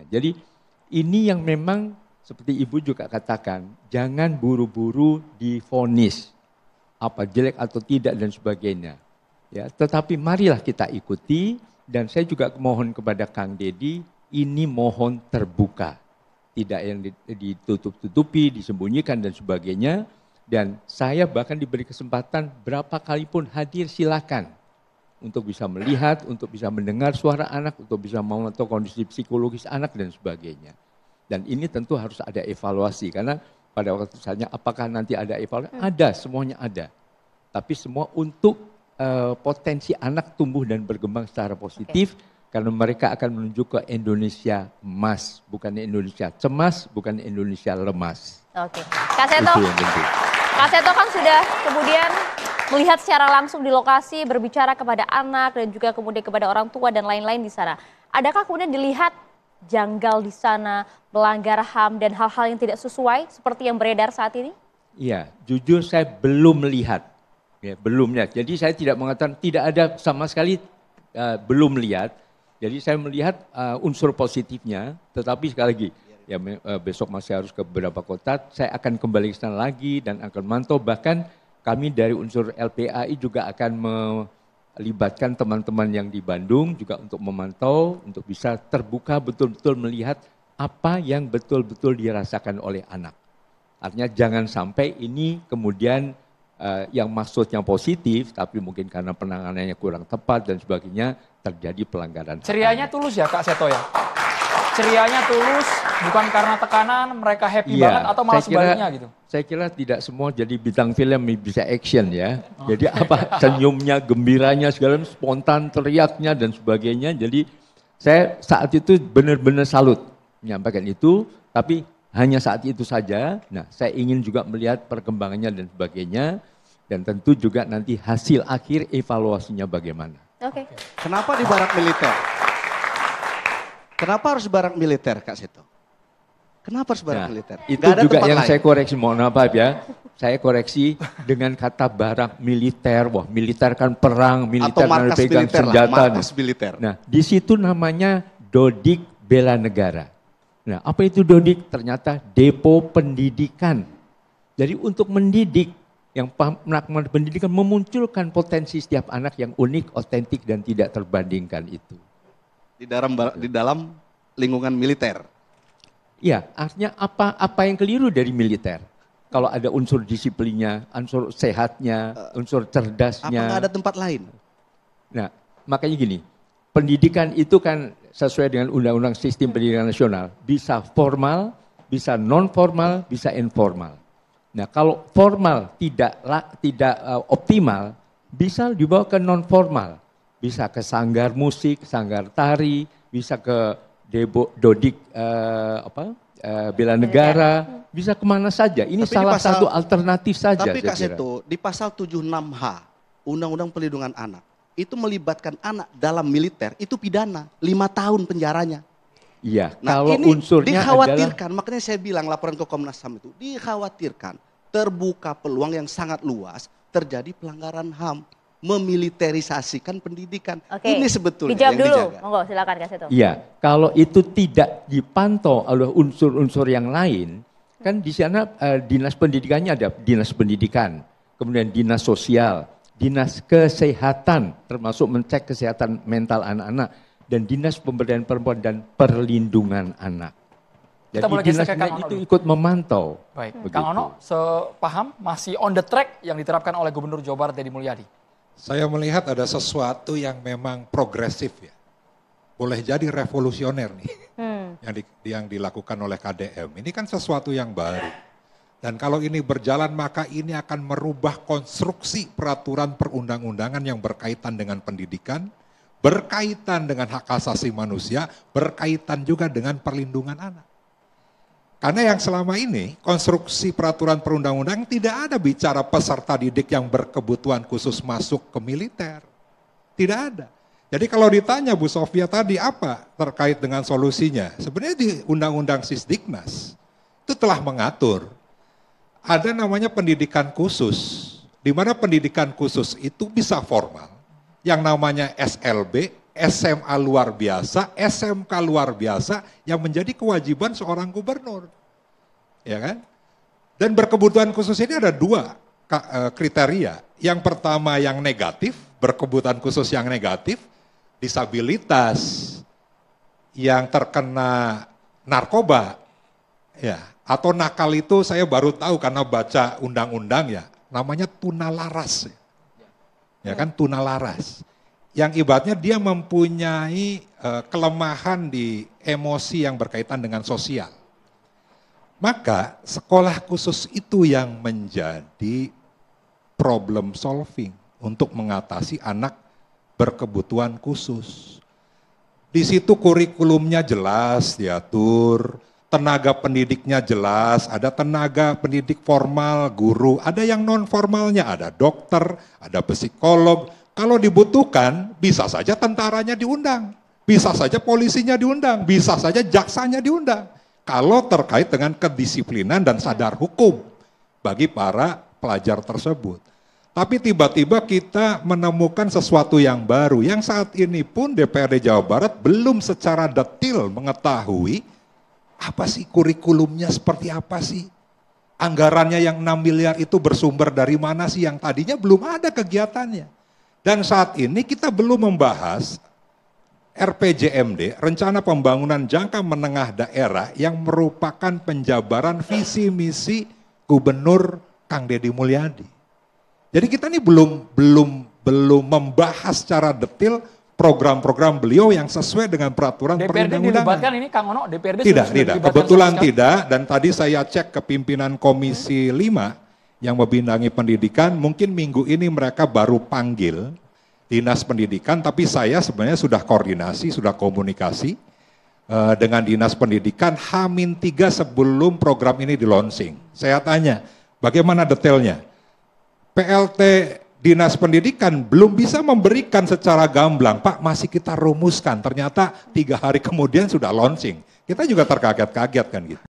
Jadi ini yang memang seperti Ibu juga katakan, jangan buru-buru divonis apa jelek atau tidak dan sebagainya. Ya, tetapi marilah kita ikuti, dan saya juga mohon kepada Kang Deddy, ini mohon terbuka. Tidak yang ditutup-tutupi, disembunyikan dan sebagainya. Dan saya bahkan diberi kesempatan berapa kali pun hadir, silakan. Untuk bisa melihat, untuk bisa mendengar suara anak, untuk bisa memantau kondisi psikologis anak dan sebagainya. Dan ini tentu harus ada evaluasi, karena pada waktu misalnya apakah nanti ada evaluasi? Ada, semuanya ada. Tapi semua untuk potensi anak tumbuh dan berkembang secara positif, karena mereka akan menuju ke Indonesia emas, bukan Indonesia cemas, bukan Indonesia lemas. Oke, Kak Seto, Kak Seto kan sudah kemudian melihat secara langsung di lokasi, berbicara kepada anak dan juga kemudian kepada orang tua dan lain-lain di sana. Adakah kemudian dilihat janggal di sana, melanggar HAM dan hal-hal yang tidak sesuai seperti yang beredar saat ini? Iya, jujur saya belum melihat, ya, belum lihat. Jadi saya tidak mengatakan tidak ada sama sekali, belum lihat. Jadi saya melihat unsur positifnya, tetapi sekali lagi, ya besok masih harus ke beberapa kota, saya akan kembali ke sana lagi dan akan mantau. Bahkan kami dari unsur LPAI juga akan melibatkan teman-teman yang di Bandung juga untuk memantau, untuk bisa terbuka betul-betul melihat apa yang betul-betul dirasakan oleh anak. Artinya jangan sampai ini kemudian yang maksudnya positif, tapi mungkin karena penanganannya kurang tepat dan sebagainya, terjadi pelanggaran. Cerianya tulus ya Kak Seto ya? Cerianya tulus, bukan karena tekanan, mereka happy banget atau malah sebaliknya gitu? Saya kira tidak semua jadi bintang film bisa action ya. Jadi apa, senyumnya, gembiranya, segala spontan, teriaknya dan sebagainya. Jadi saya saat itu benar-benar salut menyampaikan itu, tapi hanya saat itu saja. Nah, saya ingin juga melihat perkembangannya dan sebagainya, dan tentu juga nanti hasil akhir evaluasinya bagaimana. Oke. Kenapa di barak militer? Kenapa harus barak militer, Kak Seto? Kenapa harus barak militer? Itu juga yang saya koreksi, mohon maaf ya. Saya koreksi dengan kata barak militer. Wah, militer kan perang, militer kan pegang senjata. Nah, di situ namanya Dodik Bela Negara. Nah, apa itu Dodik? Ternyata depo pendidikan. Jadi untuk mendidik, yang melakukan pendidikan memunculkan potensi setiap anak yang unik, otentik dan tidak terbandingkan itu. Di dalam lingkungan militer. Iya, artinya apa yang keliru dari militer? Kalau ada unsur disiplinnya, unsur sehatnya, unsur cerdasnya. Apakah ada tempat lain? Nah, makanya gini, pendidikan itu kan sesuai dengan Undang-Undang Sistem Pendidikan Nasional, bisa formal, bisa non formal, bisa informal. Nah, kalau formal tidak optimal, bisa dibawa ke non formal, bisa ke sanggar musik, sanggar tari, bisa ke Dodik Bela Negara, bisa kemana saja. Ini tapi salah satu alternatif saja. Tapi Kak Seto, di pasal 76H Undang-Undang Perlindungan Anak, itu melibatkan anak dalam militer, itu pidana, 5 tahun penjaranya. Iya, nah, kalau ini unsurnya dikhawatirkan, makanya saya bilang laporan ke Komnas HAM itu, dikhawatirkan terbuka peluang yang sangat luas terjadi pelanggaran HAM, memiliterisasikan pendidikan. Oke. Ini sebetulnya dijawab yang dulu. dijaga. Monggo, silakan Kak Seto. Iya, kalau itu tidak dipantau oleh unsur-unsur yang lain, kan di sana dinas pendidikannya ada dinas pendidikan, kemudian dinas sosial, dinas kesehatan, termasuk mencek kesehatan mental anak-anak, dan dinas pemberdayaan perempuan dan perlindungan anak. Jadi dinasnya itu ikut memantau. Baik, begitu. Kang Ono, sepaham masih on the track yang diterapkan oleh Gubernur Jawa Barat Deddy Mulyadi? Saya melihat ada sesuatu yang memang progresif ya. Boleh jadi revolusioner nih yang dilakukan oleh KDM. Ini kan sesuatu yang baru. Dan kalau ini berjalan maka ini akan merubah konstruksi peraturan perundang-undangan yang berkaitan dengan pendidikan, berkaitan dengan hak asasi manusia, berkaitan juga dengan perlindungan anak. Karena yang selama ini konstruksi peraturan perundang-undangan tidak ada bicara peserta didik yang berkebutuhan khusus masuk ke militer. Tidak ada. Jadi kalau ditanya Bu Sofia tadi apa terkait dengan solusinya, sebenarnya di Undang-Undang Sisdiknas itu telah mengatur ada namanya pendidikan khusus, di mana pendidikan khusus itu bisa formal, yang namanya SLB, SMA luar biasa, SMK luar biasa yang menjadi kewajiban seorang gubernur. Ya kan? Dan berkebutuhan khusus ini ada dua kriteria. Yang pertama yang negatif, berkebutuhan khusus yang negatif, disabilitas, yang terkena narkoba, ya, atau nakal itu saya baru tahu karena baca undang-undang ya, namanya tunalaras. Ya kan, tunalaras. Yang ibaratnya dia mempunyai kelemahan di emosi yang berkaitan dengan sosial. Maka sekolah khusus itu yang menjadi problem solving untuk mengatasi anak berkebutuhan khusus. Di situ kurikulumnya jelas diatur, tenaga pendidiknya jelas, ada tenaga pendidik formal, guru, ada yang non formalnya, ada dokter, ada psikolog. Kalau dibutuhkan, bisa saja tentaranya diundang, bisa saja polisinya diundang, bisa saja jaksanya diundang. Kalau terkait dengan kedisiplinan dan sadar hukum bagi para pelajar tersebut. Tapi tiba-tiba kita menemukan sesuatu yang baru, yang saat ini pun DPRD Jawa Barat belum secara detail mengetahui apa sih kurikulumnya, seperti apa sih. Anggarannya yang 6 miliar itu bersumber dari mana sih, yang tadinya belum ada kegiatannya. Dan saat ini kita belum membahas RPJMD, Rencana Pembangunan Jangka Menengah Daerah, yang merupakan penjabaran visi misi Gubernur Kang Deddy Mulyadi. Jadi kita ini belum membahas secara detail program-program beliau yang sesuai dengan peraturan perundang-undangan. DPRD dilibatkan ini Kang Ono, DPRD tidak, kebetulan sama tidak, dan tadi saya cek ke pimpinan Komisi 5 yang membinangi pendidikan, mungkin minggu ini mereka baru panggil Dinas Pendidikan, tapi saya sebenarnya sudah koordinasi, sudah komunikasi dengan Dinas Pendidikan H-3 sebelum program ini di launching. Saya tanya, bagaimana detailnya? PLT Dinas Pendidikan belum bisa memberikan secara gamblang, Pak masih kita rumuskan, ternyata 3 hari kemudian sudah launching. Kita juga terkaget-kaget kan gitu.